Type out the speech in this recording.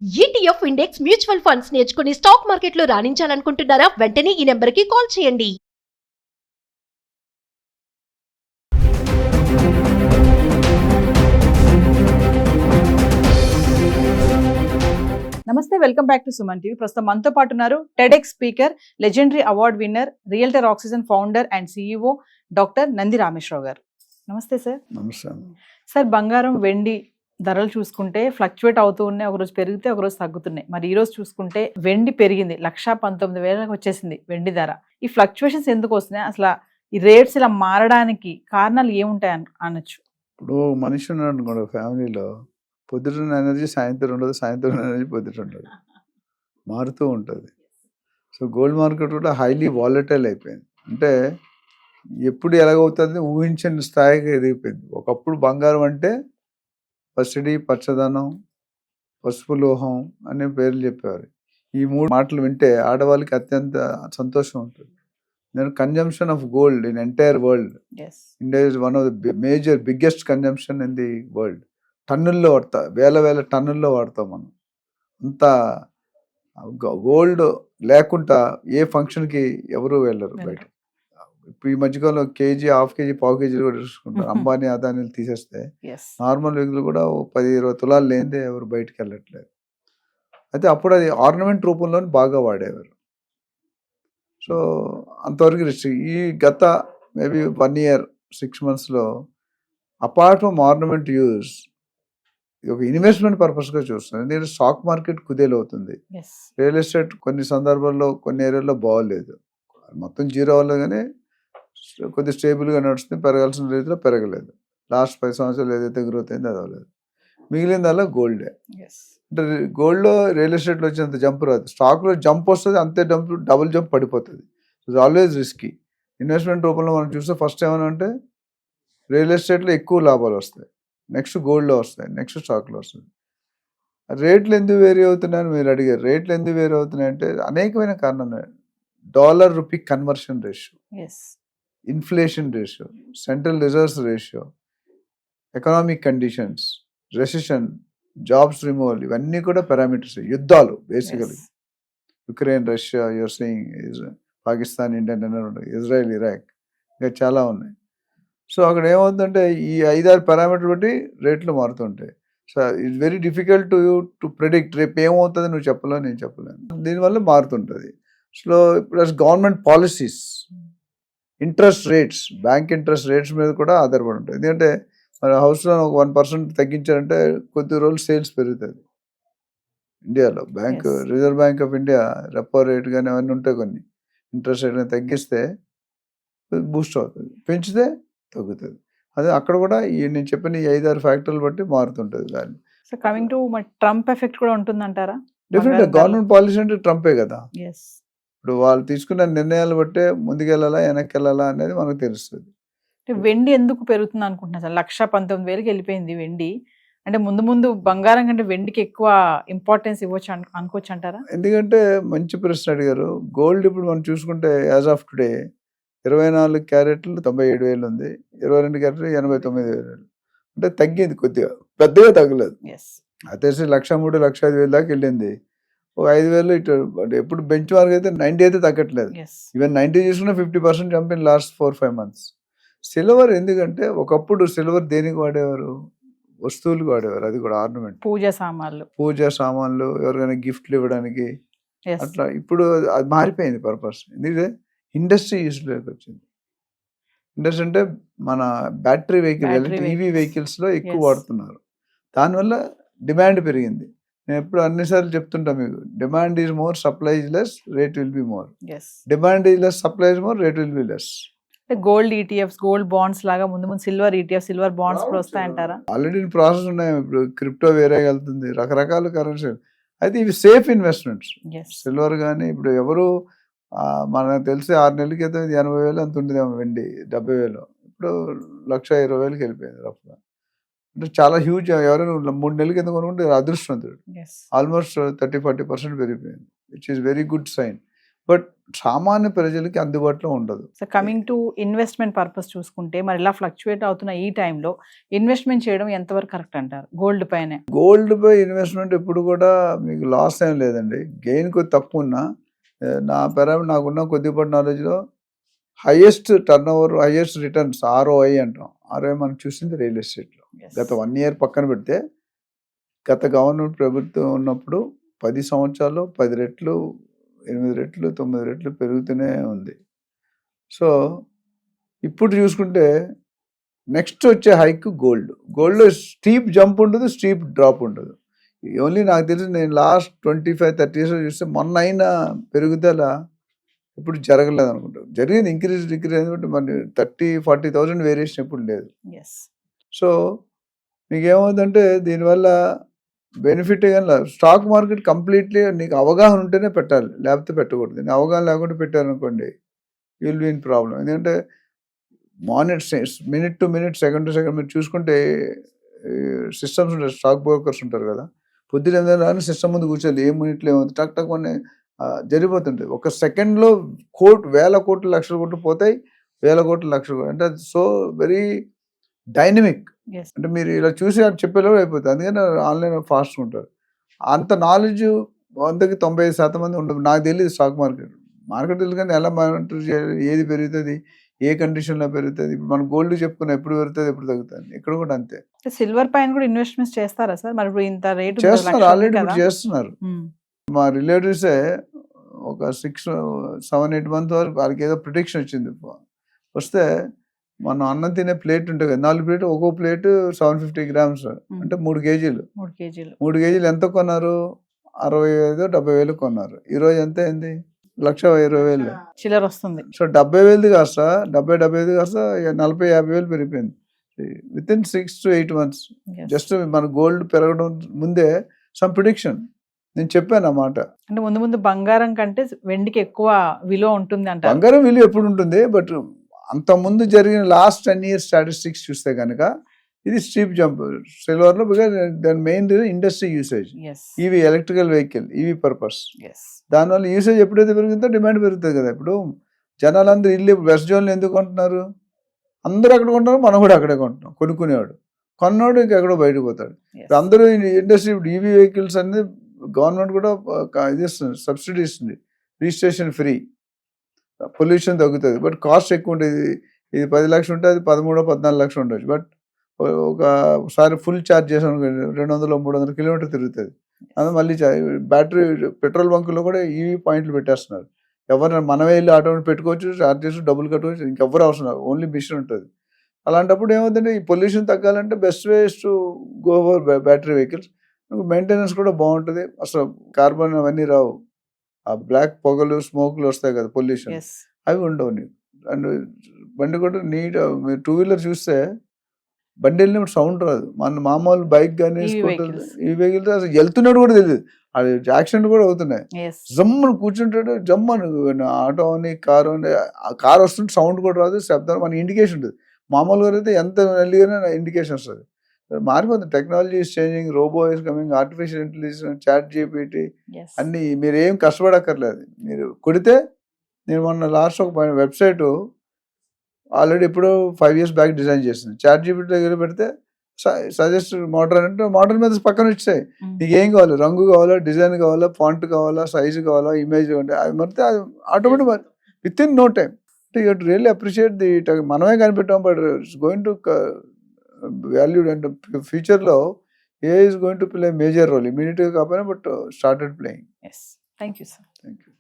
ETF index mutual funds నేర్చుకుని stock మార్కెట్లో రాణించాలనుకుంటున్నారా? వెంటనే ఈ నెంబర్కి కాల్ చేయండి. నమస్తే, welcome back to Suman TV. ప్రస్తుతం మనతో పాటు ఉన్నారు TEDx speaker, legendary award winner, realtor oxygen founder and CEO doctor Nandi Rameshwar Rao గారు. నమస్తే సార్. నమస్తే. సార్, బంగారం వెండి ధరలు చూసుకుంటే ఫ్లక్చువేట్ అవుతూ ఉన్నాయి, ఒకరోజు పెరిగితే ఒకరోజు తగ్గుతున్నాయి. మరి ఈ రోజు చూసుకుంటే వెండి పెరిగింది, 1,19,000 వచ్చేసింది వెండి ధర. ఈ ఫ్లక్చువేషన్స్ ఎందుకు వస్తున్నాయి? అసలు ఈ రేట్స్ ఇలా మారడానికి కారణాలు ఏముంటాయి అనొచ్చు? ఇప్పుడు మనిషి ఉన్నాడు అనుకోండి, ఫ్యామిలీలో పొద్దున్న ఎనర్జీ సాయంత్రం ఉండదు, సాయంత్రం ఎనర్జీ పొద్దుట ఉండదు, మారుతూ ఉంటుంది. సో గోల్డ్ మార్కెట్ కూడా హైలీ వాలటైల్ అయిపోయింది. అంటే ఎప్పుడు ఎలాగవుతుంది ఊహించని స్థాయికి ఎదిగిపోయింది. ఒకప్పుడు బంగారం అంటే పసిడి, పచ్చదనం, పసుపు లోహం అనే పేర్లు చెప్పేవారు. ఈ మూడు మాటలు వింటే ఆడవాళ్ళకి అత్యంత సంతోషం ఉంటుంది. నేను consumption of gold in entire world, India is one of the major biggest consumption in the world. టన్నుల్లో వాడతాం, వేల టన్నుల్లో వాడతాం మనం. అంత గోల్డ్ లేకుండా ఏ ఫంక్షన్కి ఎవరు వెళ్ళరు బయట. ఇప్పుడు ఈ మధ్యకాలంలో కేజీ, హాఫ్ కేజీ, పావు కేజీలు కూడా చూసుకుంటారు. అంబానీ, అదానీలు తీసేస్తే నార్మల్ వ్యక్తులు కూడా 10-20 తులాలు లేనిదే ఎవరు బయటకు వెళ్ళట్లేదు. అయితే అప్పుడు అది ఆర్నమెంట్ రూపంలో బాగా వాడేవారు. సో అంతవరకు రిస్ట్రిక్ట్. ఈ గత మేబీ 1 year 6 monthsలో అపార్ట్ ఫ్రమ్ ఆర్నమెంట్ యూజ్ ఒక ఇన్వెస్ట్మెంట్ పర్పస్గా చూస్తుంది. ఎందుకంటే స్టాక్ మార్కెట్ కుదేలవుతుంది, రియల్ ఎస్టేట్ కొన్ని సందర్భాల్లో కొన్ని ఏరియాల్లో బాగోలేదు, మొత్తం జీరో అవ్వలేదు, కానీ కొద్ది స్టేబుల్గా నడుస్తుంది, పెరగాల్సిన రీతిలో పెరగలేదు. లాస్ట్ 5 సంవత్సరాలు ఏదైతే గ్రోత్ అయిందో అది అవ్వలేదు. మిగిలిందల్లా గోల్డే. అంటే గోల్డ్లో రియల్ ఎస్టేట్లో వచ్చినంత జంప్ రాదు, స్టాక్లో జంప్ వస్తుంది, అంతే డబుల్ జంప్ పడిపోతుంది. It's always risky. ఇన్వెస్ట్మెంట్ రూపంలో మనం చూస్తే ఫస్ట్ ఏమైనా అంటే రియల్ ఎస్టేట్లో ఎక్కువ లాభాలు వస్తాయి, నెక్స్ట్ గోల్డ్లో వస్తాయి, నెక్స్ట్ స్టాక్లో వస్తుంది. రేట్లు ఎందుకు వేరీ అవుతున్నాయని మీరు అడిగారు. రేట్లు ఎందుకు వేరీ అవుతున్నాయంటే అనేకమైన కారణాలు. Dollar rupee conversion ratio, inflation ratio, central reserves ratio, economic conditions, recession, jobs removal, ఇవన్నీ కూడా పారామీటర్స్. యుద్ధాలు basically Ukraine, Russia, you are saying Pakistan, Indian, Israel, Iraq, ఇంకా చాలా ఉన్నాయి. సో అక్కడ ఏమవుతుందంటే ఈ 5-6 పారామీటర్ బట్టి రేట్లు మారుతుంటాయి. So it's very difficult to predict. రేపు ఏమవుతుంది నువ్వు చెప్పలేవు, నేను చెప్పలేను. దీనివల్ల మారుతుంటుంది. So plus government policies, interest rates, bank interest rates మీద కూడా ఆధారపడి ఉంటుంది. ఎందుకంటే మన హౌస్లో 1% తగ్గించారంటే కొద్ది రోజులు సేల్స్ పెరుగుతుంది. ఇండియాలో bank, reserve bank of India repo rate కానీ అవన్నీ ఉంటాయి, కొన్ని ఇంట్రెస్ట్ రేట్ తగ్గిస్తే బూస్ట్ అవుతుంది, పెంచితే తగ్గుతుంది. అదే అక్కడ కూడా నేను చెప్పిన ఈ 5-6 ఫ్యాక్టర్లు బట్టి మారుతుంటుంది value. So coming to Trump effect కూడా ఉంటుందంటారా? డెఫినెట్గా గవర్నమెంట్ పాలసీ అంటే ట్రంపే కదా. ఇప్పుడు వాళ్ళు తీసుకున్న నిర్ణయాలు బట్టే ముందుకెళ్ళాలా వెనక్కి వెళ్ళాలా అనేది మనకు తెలుస్తుంది. వెండి ఎందుకు పెరుగుతుంది అనుకుంటున్నా సార్? 1,19,000 వెళ్ళిపోయింది వెండి. అంటే ముందు బంగారం కంటే వెండికి ఎక్కువ ఇంపార్టెన్స్ ఇవ్వచ్చు అనుకోవచ్చు అంటారా? ఎందుకంటే మంచి ప్రశ్న అడిగారు. గోల్డ్ ఇప్పుడు మనం చూసుకుంటే యాజ్ ఆఫ్ టుడే 24 క్యారెట్లు 97,000 ఉంది, 22 క్యారెట్లు 89,000. అంటే తగ్గింది కొద్దిగా, పెద్దగా తగ్గలేదు. అయితే 1,03,000, 1,05,000 దాకా వెళ్ళింది. ఒక 5,000 ఇటు. ఎప్పుడు బెంచ్ మార్క్ అయితే 90 అయితే తగ్గట్లేదు. ఈవెన్ 90 చూసుకున్నా 50% jump in last 4-5 months. Silver ఎందుకంటే ఒకప్పుడు సిల్వర్ దేనికి వాడేవారు? వస్తువులకు వాడేవారు, అది కూడా ఆర్నమెంట్, పూజా సామాన్లు, ఎవరికైనా గిఫ్ట్లు ఇవ్వడానికి అట్లా. ఇప్పుడు అది మారిపోయింది పర్పస్. ఎందుకంటే ఇండస్ట్రీ యూస్లోకి వచ్చింది. ఇండస్ట్రీ అంటే మన బ్యాటరీ వెహికల్, ఈవీ వెహికల్స్లో ఎక్కువ వాడుతున్నారు. దానివల్ల డిమాండ్ పెరిగింది. నేను ఎప్పుడు అన్నిసార్లు చెప్తుంటా మీకు, demand is more, supply is less, rate will be more. Demand is less, supply is more, rate will be less. Gold ETFs, gold bonds లాగా ముందు సిల్వర్ ఈటీఎఫ్, సిల్వర్ బాండ్స్ కూడా వస్తాయంటారా? ఆల్రెడీ ప్రాసెస్ ఉన్నాయి. ఇప్పుడు క్రిప్టో వేరే వెళ్తుంది, రకరకాల currency. అయితే ఇవి సేఫ్ ఇన్వెస్ట్మెంట్స్. సిల్వర్ కానీ ఇప్పుడు ఎవరు మనకు తెలిసి 6 నెలల క్రితం 80,000 అంత ఉండేదేమో వెండి, 70,000, ఇప్పుడు 1,20,000కి వెళ్ళిపోయింది రఫ్గా. అంటే చాలా హ్యూజ్. ఎవరైనా 3 నెలల కింద కొనుక్కుంటే అదృష్టవంతుడు. ఆల్మోస్ట్ 30-40% పెరిగిపోయింది, which is very good sign. But సామాన్య ప్రజలకి అందుబాటులో ఉండదు. So coming to investment purpose చూసుకుంటే మరి ఇలా ఫ్లక్చువేట్ అవుతున్న ఈ టైంలో ఇన్వెస్ట్మెంట్ చేయడం ఎంతవరకు కరెక్ట్ అంటారు గోల్డ్ పైనే? గోల్డ్ పై ఇన్వెస్ట్మెంట్ ఎప్పుడు కూడా మీకు లాస్ ఏం లేదండి. గెయిన్ కొద్ది తక్కువ ఉన్నా నాకున్న కొద్దిపాటి నాలెడ్జ్లో highest turnover, highest returns ROI అంటాం. ROI మనం చూసింది రియల్ ఎస్టేట్లో. గత 1 year పక్కన పెడితే గత గవర్నమెంట్ ప్రభుత్వం ఉన్నప్పుడు 10 సంవత్సరాల్లో 10 రెట్లు, 8 రెట్లు, 9 రెట్లు పెరుగుతూనే ఉంది. సో ఇప్పుడు చూసుకుంటే నెక్స్ట్ వచ్చే హైక్ గోల్డ్లో స్టీప్ జంప్ ఉండదు, స్టీప్ డ్రాప్ ఉండదు. ఓన్లీ నాకు తెలిసి నేను లాస్ట్ 25-30 years చూస్తే మొన్న అయిన పెరుగుదల ఇప్పుడు జరగలేదు అనుకుంటాను. జరిగింది ఇంక్రీజ్ అయింది, మరి 30,000-40,000 వేరియేషన్ ఎప్పుడు లేదు. సో మీకు ఏమవుతుందంటే దీనివల్ల బెనిఫిట్ కానీ స్టాక్ మార్కెట్ కంప్లీట్లీ నీకు అవగాహన ఉంటేనే పెట్టాలి, లేకపోతే పెట్టకూడదు. నేను అవగాహన లేకుండా పెట్టారనుకోండి విల్ బీ ఇన్ ప్రాబ్లం. ఎందుకంటే minute to minute, second to second మీరు చూసుకుంటే సిస్టమ్స్ ఉంటాయి, స్టాక్ బ్రోకర్స్ ఉంటారు కదా, పొద్దున ఏదైనా సిస్టమ్ ముందు కూర్చోాలి, ఏ మినిట్లో ఏమవుతుంది టక్ టక్ అని జరిగిపోతుంటుంది. ఒక సెకండ్లో వేల కోట్లు లక్షల కోట్లు పోతాయి, వేల కోట్లు లక్షల కోట్లు. అంటే సో వెరీ డైనమిక్. అంటే మీరు ఇలా చూసి చెప్పేలోపు అయిపోతుంది. అందుకని ఆన్లైన్ ఫాస్ట్గా ఉంటారు. అంత నాలెడ్జ్ 100కి 95% మంది ఉండదు. నాకు తెలియదు స్టాక్ మార్కెట్ తెలుసు కానీ ఎలా మానిటర్ చేయాలి, ఏది పెరుగుతుంది, ఏ కండిషన్లో పెరుగుతుంది. ఇప్పుడు మనం గోల్డ్ చెప్పుకున్నా ఎప్పుడు పెరుగుతుంది, ఎప్పుడు తగ్గుతుంది. ఇక్కడ కూడా అంతే. సిల్వర్ పైన కూడా ఇన్వెస్ట్మెంట్స్ చేస్తారా సార్? మరి ఇప్పుడు ఇంత రేటు చేస్తున్నారు, ఆల్రెడీ ఇప్పుడు చేస్తున్నారు. మా రిలేటివ్సే ఒక 6-7-8 months వరకు వాళ్ళకి ఏదో ప్రిడిక్షన్ వచ్చింది. వస్తే మనం అన్నం తినే ప్లేట్ ఉంటుంది కదా, 4 ప్లేట్, ఒక్కో ప్లేట్ 750 grams, అంటే 3 kgs. 3 kgs ఎంత కొన్నారు? 65,000-70,000 కొన్నారు. ఈరోజు ఎంత అయింది? 1,20,000 చిల్లర వస్తుంది. సో 70,000 కాస్త 75,000 కాస్త 40,000-50,000 పెరిగిపోయింది వితిన్ 6 to 8 months. జస్ట్ మన గోల్డ్ పెరగడం ముందే సమ్ ప్రిడిక్షన్ నేను చెప్పాను అన్నమాట. అంటే ముందు బంగారం కంటే వెండికి ఎక్కువ విలువ ఉంటుంది అంటే. బంగారం విలువ ఎప్పుడు ఉంటుంది, బట్ అంత ముందు జరిగిన లాస్ట్ 10 years స్టాటిస్టిక్స్ చూస్తే కనుక ఇది స్టీప్ జంప్ సిల్వర్లో. బికాజ్ దాని main industry usage, EV electrical vehicle, EV purpose. దానివల్ల యూసేజ్ ఎప్పుడైతే పెరుగుతుందో డిమాండ్ పెరుగుతుంది కదా. ఇప్పుడు జనాలందరూ ఇల్లు వెస్ట్ జోన్లో ఎందుకు కొంటున్నారు? అందరూ అక్కడ కొంటున్నారు, మనం కూడా అక్కడే కొంటున్నాం. కొనుక్కునేవాడు కొన్నాడు ఇంకెక్కడో బయటకు పోతాడు. అందరూ ఇండస్ట్రీ ఇప్పుడు ఈవీ వెహికల్స్ అనేది గవర్నమెంట్ కూడా ఇది ఇస్తుంది, సబ్సిడీ ఇస్తుంది, రిజిస్ట్రేషన్ ఫ్రీ, పొల్యూషన్ తగ్గుతుంది. బట్ కాస్ట్ ఎక్కువ ఉంటుంది. ఇది 10 లక్షలు ఉంటే అది 13-14 లక్షలు ఉండొచ్చు. బట్ ఒకసారి ఫుల్ ఛార్జ్ చేసాను 200-300 కిలోమీటర్ తిరుగుతుంది. అందులో మళ్ళీ బ్యాటరీ పెట్రోల్ బంకుల్లో కూడా ఈవీ పాయింట్లు పెట్టేస్తున్నారు. ఎవరైనా మనమే వెళ్ళి ఆటో పెట్టుకోవచ్చు, ఛార్జ్ చేసి డబ్బులు కట్టుకోవచ్చు, ఇంకెవ్వరు అవసరం, ఓన్లీ మిషన్ ఉంటుంది. అలాంటప్పుడు ఏమవుతుందంటే ఈ పొల్యూషన్ తగ్గాలంటే best ways to go over battery vehicles. Maintenance కూడా బాగుంటుంది, అసలు కార్బన్ అవన్నీ రావు. ఆ బ్లాక్ పొగలు, స్మోక్లు వస్తాయి కదా, పొల్యూషన్, అవి ఉండవు నీకు. అండ్ బండి కూడా నీట్. మీరు 2-wheeler చూస్తే బండి వెళ్ళినప్పుడు సౌండ్ రాదు. మన మామూలు బైక్ కానీ స్కూటర్, ఈ వెహికల్స్ అసలు వెళ్తున్నాడు కూడా తెలియదు. అది యాక్సిడెంట్ కూడా అవుతున్నాయి. జమ్మను కూర్చుంటాడు, జమ్మను ఆటో అని కారు అని, ఆ కారు వస్తుంటే సౌండ్ కూడా రాదు, శబ్దం, మన ఇండికేషన్ ఉంటుంది. మామూలుగా అయితే ఎంత వెళ్ళిగానే ఇండికేషన్ వస్తుంది. మారిపోతుంది. Technology is changing, robot is coming, artificial intelligence, chat GPT అన్ని మీరు ఏం కష్టపడక్కర్లేదు. మీరు కొడితే, నేను మొన్న లాస్ట్ ఒక వెబ్సైట్ ఆల్రెడీ ఎప్పుడో 5 years బ్యాక్ డిజైన్ చేసింది. చాట్ జీపీటీ దగ్గర పెడితే సజెస్ట్ మోడల్ అంటే మోడల్ మీద పక్కన వచ్చాయి. నీకు ఏం కావాలి, రంగు కావాలా, డిజైన్ కావాలా, ఫాంట్ కావాలా, సైజు కావాలా, ఇమేజ్ అంటే అది మరితే అది automatic within no time. You to really appreciate the. మనమే కనిపెట్టాం, but it's going to valued. And ఫ్యూచర్లో AI is going to play a major role. Immediately కాకపోయినా, but started playing. Thank you, sir. Thank you.